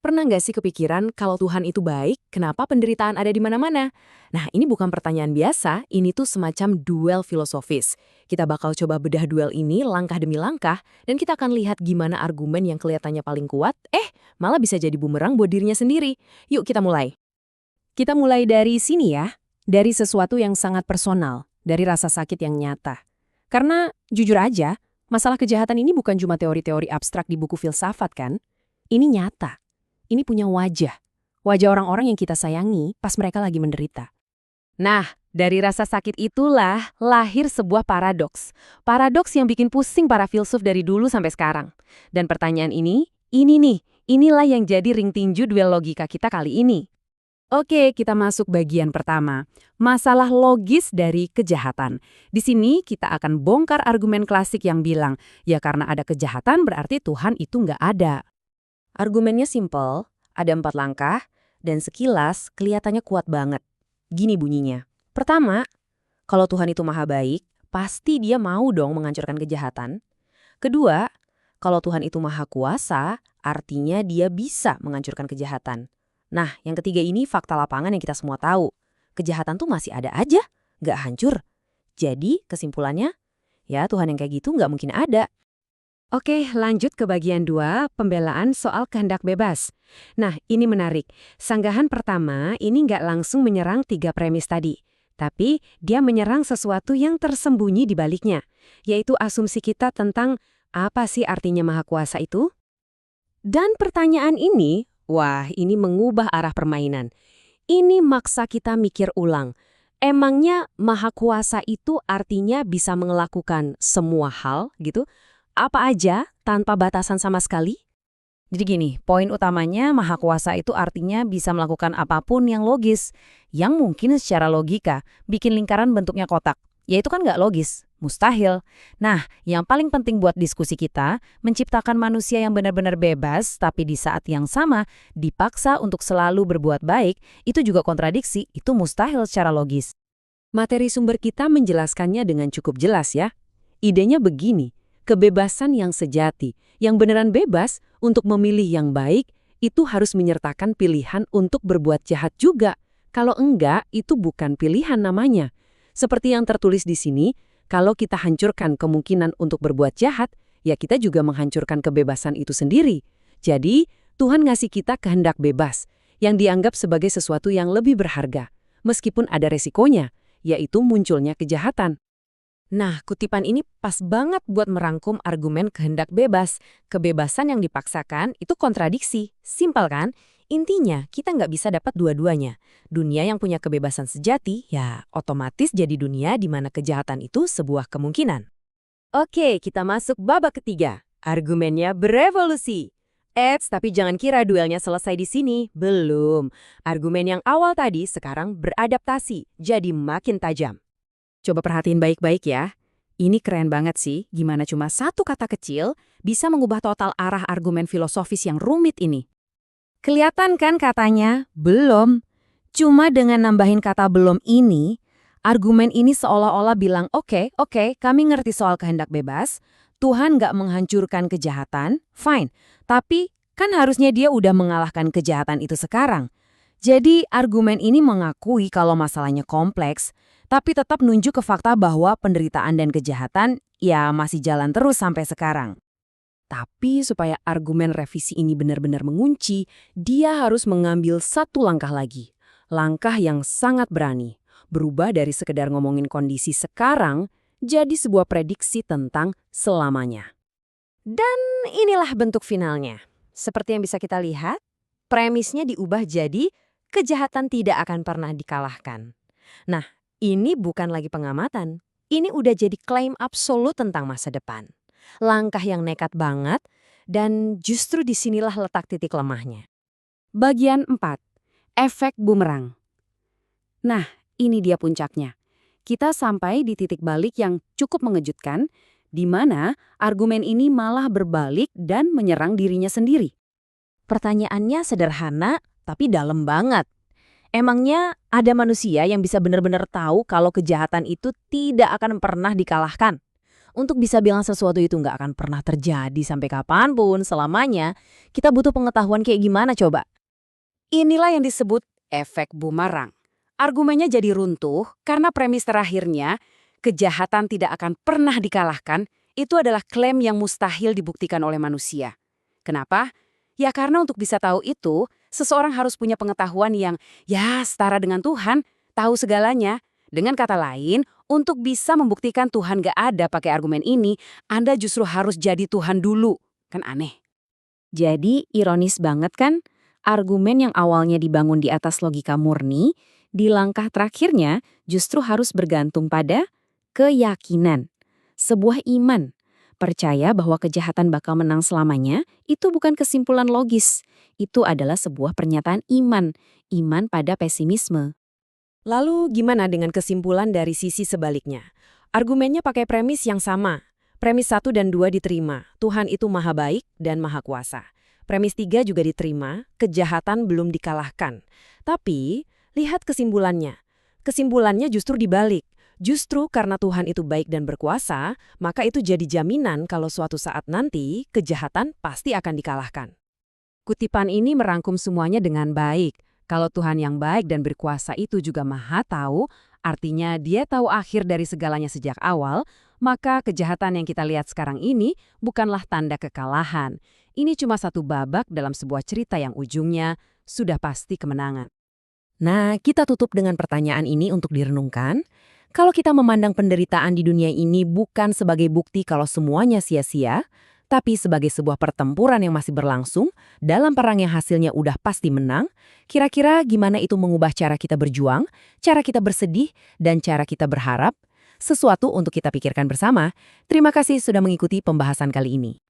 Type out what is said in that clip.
Pernah nggak sih kepikiran kalau Tuhan itu baik, kenapa penderitaan ada di mana-mana? Nah, ini bukan pertanyaan biasa, ini tuh semacam duel filosofis. Kita bakal coba bedah duel ini langkah demi langkah, dan kita akan lihat gimana argumen yang kelihatannya paling kuat, malah bisa jadi bumerang buat dirinya sendiri. Yuk kita mulai. Kita mulai dari sini ya, dari sesuatu yang sangat personal, dari rasa sakit yang nyata. Karena jujur aja, masalah kejahatan ini bukan cuma teori-teori abstrak di buku filsafat kan? Ini nyata. Ini punya wajah. Wajah orang-orang yang kita sayangi pas mereka lagi menderita. Nah, dari rasa sakit itulah lahir sebuah paradoks. Paradoks yang bikin pusing para filsuf dari dulu sampai sekarang. Dan pertanyaan inilah yang jadi ring tinju duel logika kita kali ini. Oke, kita masuk bagian pertama. Masalah logis dari kejahatan. Di sini kita akan bongkar argumen klasik yang bilang, ya karena ada kejahatan berarti Tuhan itu nggak ada. Argumennya simpel, ada 4 langkah, dan sekilas kelihatannya kuat banget. Gini bunyinya. Pertama, kalau Tuhan itu maha baik, pasti dia mau dong menghancurkan kejahatan. Kedua, kalau Tuhan itu maha kuasa, artinya dia bisa menghancurkan kejahatan. Nah, yang ketiga ini fakta lapangan yang kita semua tahu. Kejahatan tuh masih ada aja, nggak hancur. Jadi, kesimpulannya, ya Tuhan yang kayak gitu nggak mungkin ada. Oke, lanjut ke bagian 2, pembelaan soal kehendak bebas. Nah, ini menarik. Sanggahan pertama ini nggak langsung menyerang 3 premis tadi. Tapi dia menyerang sesuatu yang tersembunyi di baliknya, yaitu asumsi kita tentang apa sih artinya maha kuasa itu? Dan pertanyaan ini, wah ini mengubah arah permainan. Ini maksa kita mikir ulang. Emangnya maha kuasa itu artinya bisa melakukan semua hal gitu? Apa aja tanpa batasan sama sekali? Jadi gini, poin utamanya maha kuasa itu artinya bisa melakukan apapun yang logis, yang mungkin secara logika bikin lingkaran bentuknya kotak. Ya itu kan nggak logis, mustahil. Nah, yang paling penting buat diskusi kita, menciptakan manusia yang benar-benar bebas, tapi di saat yang sama dipaksa untuk selalu berbuat baik, itu juga kontradiksi, itu mustahil secara logis. Materi sumber kita menjelaskannya dengan cukup jelas ya. Idenya begini. Kebebasan yang sejati, yang beneran bebas untuk memilih yang baik, itu harus menyertakan pilihan untuk berbuat jahat juga. Kalau enggak, itu bukan pilihan namanya. Seperti yang tertulis di sini, kalau kita hancurkan kemungkinan untuk berbuat jahat, ya kita juga menghancurkan kebebasan itu sendiri. Jadi, Tuhan ngasih kita kehendak bebas, yang dianggap sebagai sesuatu yang lebih berharga, meskipun ada resikonya, yaitu munculnya kejahatan. Nah, kutipan ini pas banget buat merangkum argumen kehendak bebas. Kebebasan yang dipaksakan itu kontradiksi. Simpel kan? Intinya, kita nggak bisa dapat dua-duanya. Dunia yang punya kebebasan sejati, ya otomatis jadi dunia di mana kejahatan itu sebuah kemungkinan. Oke, kita masuk babak ketiga. Argumennya berevolusi. Tapi jangan kira duelnya selesai di sini. Belum. Argumen yang awal tadi sekarang beradaptasi, jadi makin tajam. Coba perhatiin baik-baik ya. Ini keren banget sih, gimana cuma satu kata kecil bisa mengubah total arah argumen filosofis yang rumit ini. Kelihatan kan katanya? Belum. Cuma dengan nambahin kata belum ini, argumen ini seolah-olah bilang, oke, kami ngerti soal kehendak bebas, Tuhan nggak menghancurkan kejahatan, fine. Tapi kan harusnya dia udah mengalahkan kejahatan itu sekarang. Jadi argumen ini mengakui kalau masalahnya kompleks, tapi tetap nunjuk ke fakta bahwa penderitaan dan kejahatan ya masih jalan terus sampai sekarang. Tapi supaya argumen revisi ini benar-benar mengunci, dia harus mengambil satu langkah lagi. Langkah yang sangat berani, berubah dari sekedar ngomongin kondisi sekarang jadi sebuah prediksi tentang selamanya. Dan inilah bentuk finalnya. Seperti yang bisa kita lihat, premisnya diubah jadi kejahatan tidak akan pernah dikalahkan. Nah, ini bukan lagi pengamatan. Ini udah jadi klaim absolut tentang masa depan. Langkah yang nekat banget, dan justru disinilah letak titik lemahnya. Bagian 4. Efek bumerang. Nah, ini dia puncaknya. Kita sampai di titik balik yang cukup mengejutkan, di mana argumen ini malah berbalik dan menyerang dirinya sendiri. Pertanyaannya sederhana, tapi dalam banget. Emangnya ada manusia yang bisa benar-benar tahu kalau kejahatan itu tidak akan pernah dikalahkan? Untuk bisa bilang sesuatu itu nggak akan pernah terjadi sampai kapanpun, selamanya, kita butuh pengetahuan kayak gimana coba? Inilah yang disebut efek bumerang. Argumennya jadi runtuh karena premis terakhirnya, kejahatan tidak akan pernah dikalahkan, itu adalah klaim yang mustahil dibuktikan oleh manusia. Kenapa? Ya karena untuk bisa tahu itu, seseorang harus punya pengetahuan yang setara dengan Tuhan, tahu segalanya. Dengan kata lain, untuk bisa membuktikan Tuhan gak ada pakai argumen ini, Anda justru harus jadi Tuhan dulu. Kan aneh. Jadi, ironis banget kan? Argumen yang awalnya dibangun di atas logika murni, di langkah terakhirnya justru harus bergantung pada keyakinan. Sebuah iman. Percaya bahwa kejahatan bakal menang selamanya, itu bukan kesimpulan logis. Itu adalah sebuah pernyataan iman. Iman pada pesimisme. Lalu gimana dengan kesimpulan dari sisi sebaliknya? Argumennya pakai premis yang sama. Premis 1 dan 2 diterima, Tuhan itu maha baik dan maha kuasa. Premis 3 juga diterima, kejahatan belum dikalahkan. Tapi, lihat kesimpulannya. Kesimpulannya justru dibalik. Justru karena Tuhan itu baik dan berkuasa, maka itu jadi jaminan kalau suatu saat nanti kejahatan pasti akan dikalahkan. Kutipan ini merangkum semuanya dengan baik. Kalau Tuhan yang baik dan berkuasa itu juga maha tahu, artinya dia tahu akhir dari segalanya sejak awal, maka kejahatan yang kita lihat sekarang ini bukanlah tanda kekalahan. Ini cuma satu babak dalam sebuah cerita yang ujungnya sudah pasti kemenangan. Nah, kita tutup dengan pertanyaan ini untuk direnungkan. Kalau kita memandang penderitaan di dunia ini bukan sebagai bukti kalau semuanya sia-sia, tapi sebagai sebuah pertempuran yang masih berlangsung, dalam perang yang hasilnya udah pasti menang, kira-kira gimana itu mengubah cara kita berjuang, cara kita bersedih, dan cara kita berharap? Sesuatu untuk kita pikirkan bersama. Terima kasih sudah mengikuti pembahasan kali ini.